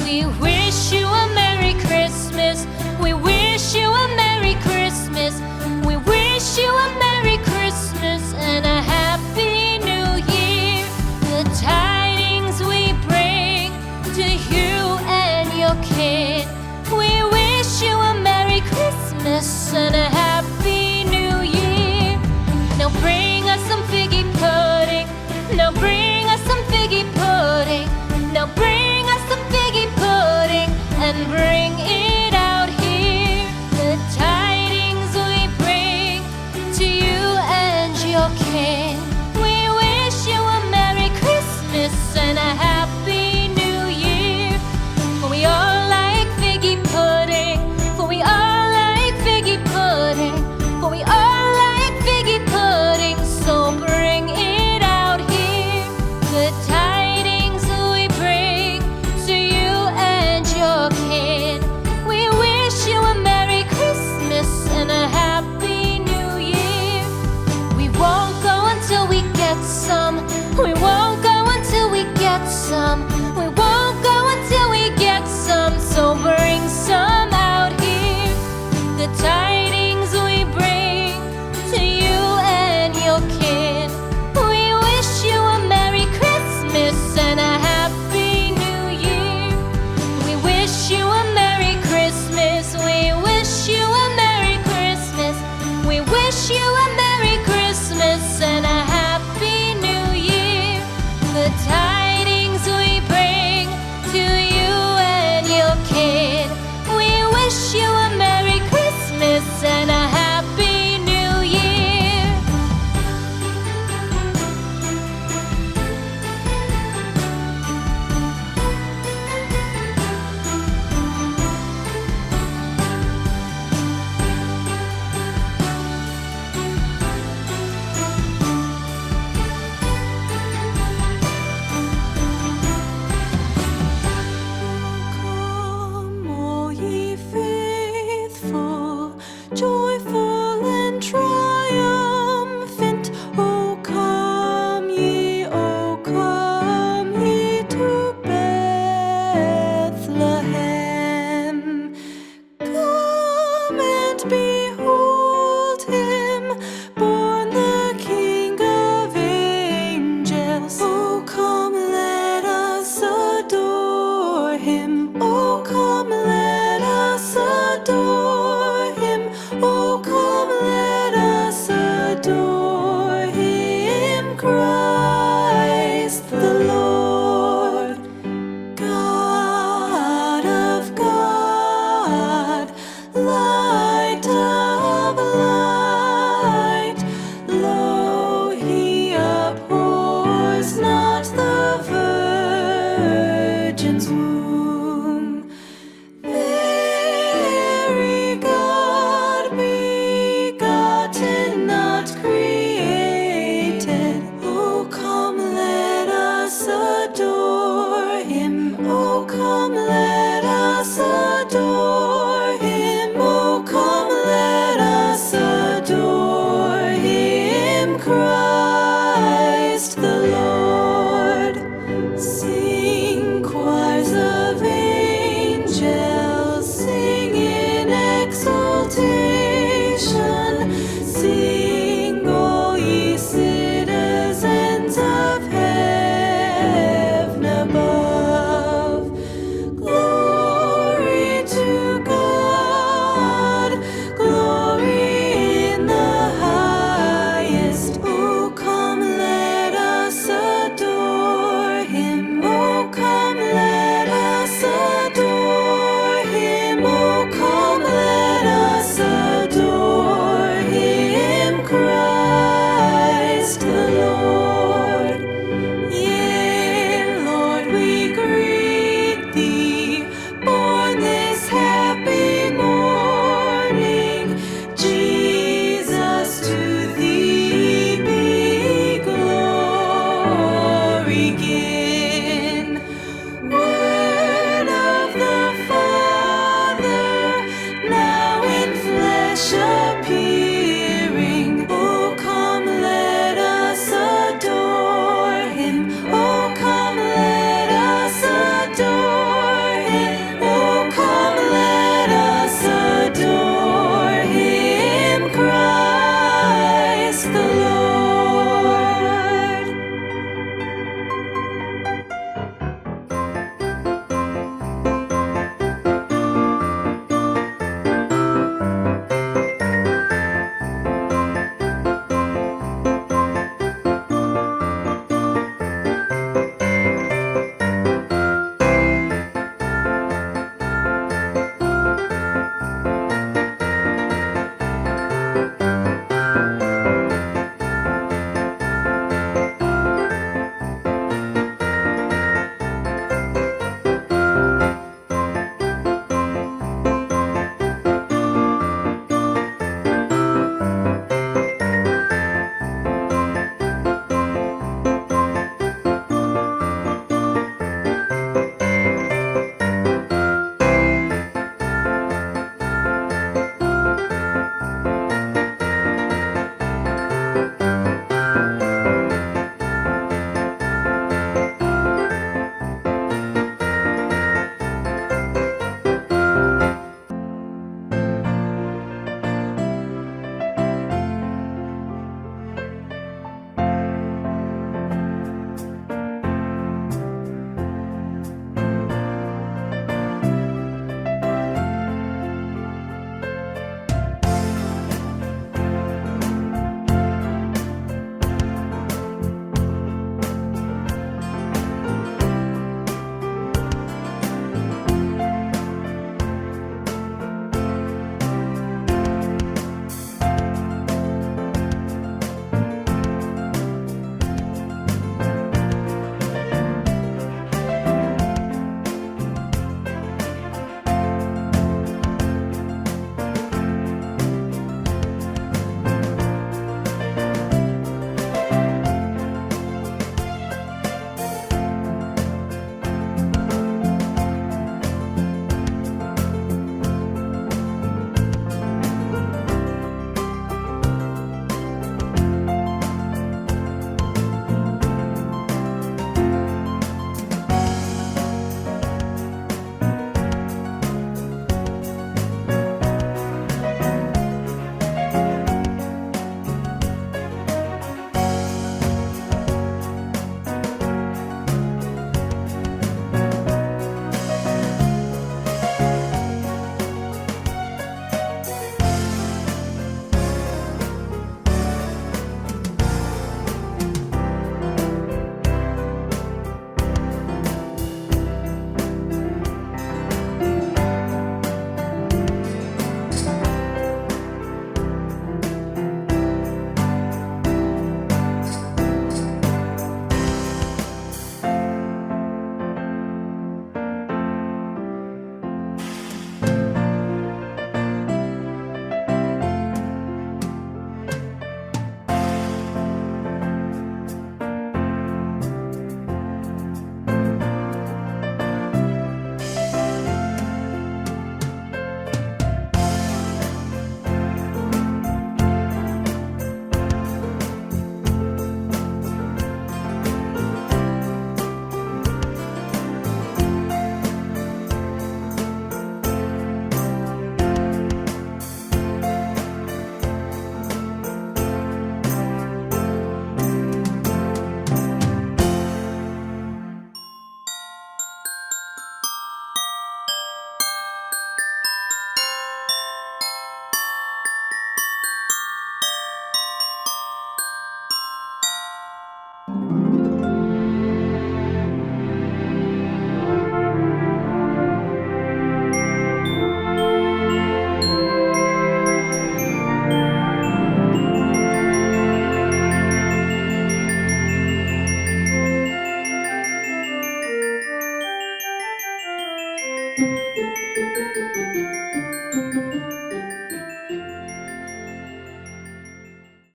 We wish you a Merry Christmas. We wish you a Merry Christmas. We wish you a Merry Christmas and a Happy New Year. The tidings we bring to you and your kid. We wish you a Merry Christmas and a Happy New Year. Now bring us some figgy pudding. Now bring us some figgy pudding. Now bring us some figgy pudding and bring it out here. The tidings we bring to you and your kin. We wish you a Merry Christmas and a Happy New Year. For we all like figgy pudding. For we all like figgy pudding. For we all like figgy pudding. So bring it out here. The tidings we bring to you and your kin. We wish you a Merry Christmas and a Happy New Year. We won't go until we get some. We won't go until we get some. We won't go until we get some. So bring some out here. The tidings we bring to you and your kin. We wish you a Merry Christmas and a Happy New Year. We wish you a Merry Christmas. We wish you a Merry Christmas. We wish you a Merry Christmas and a Happy New Year. The tidings we bring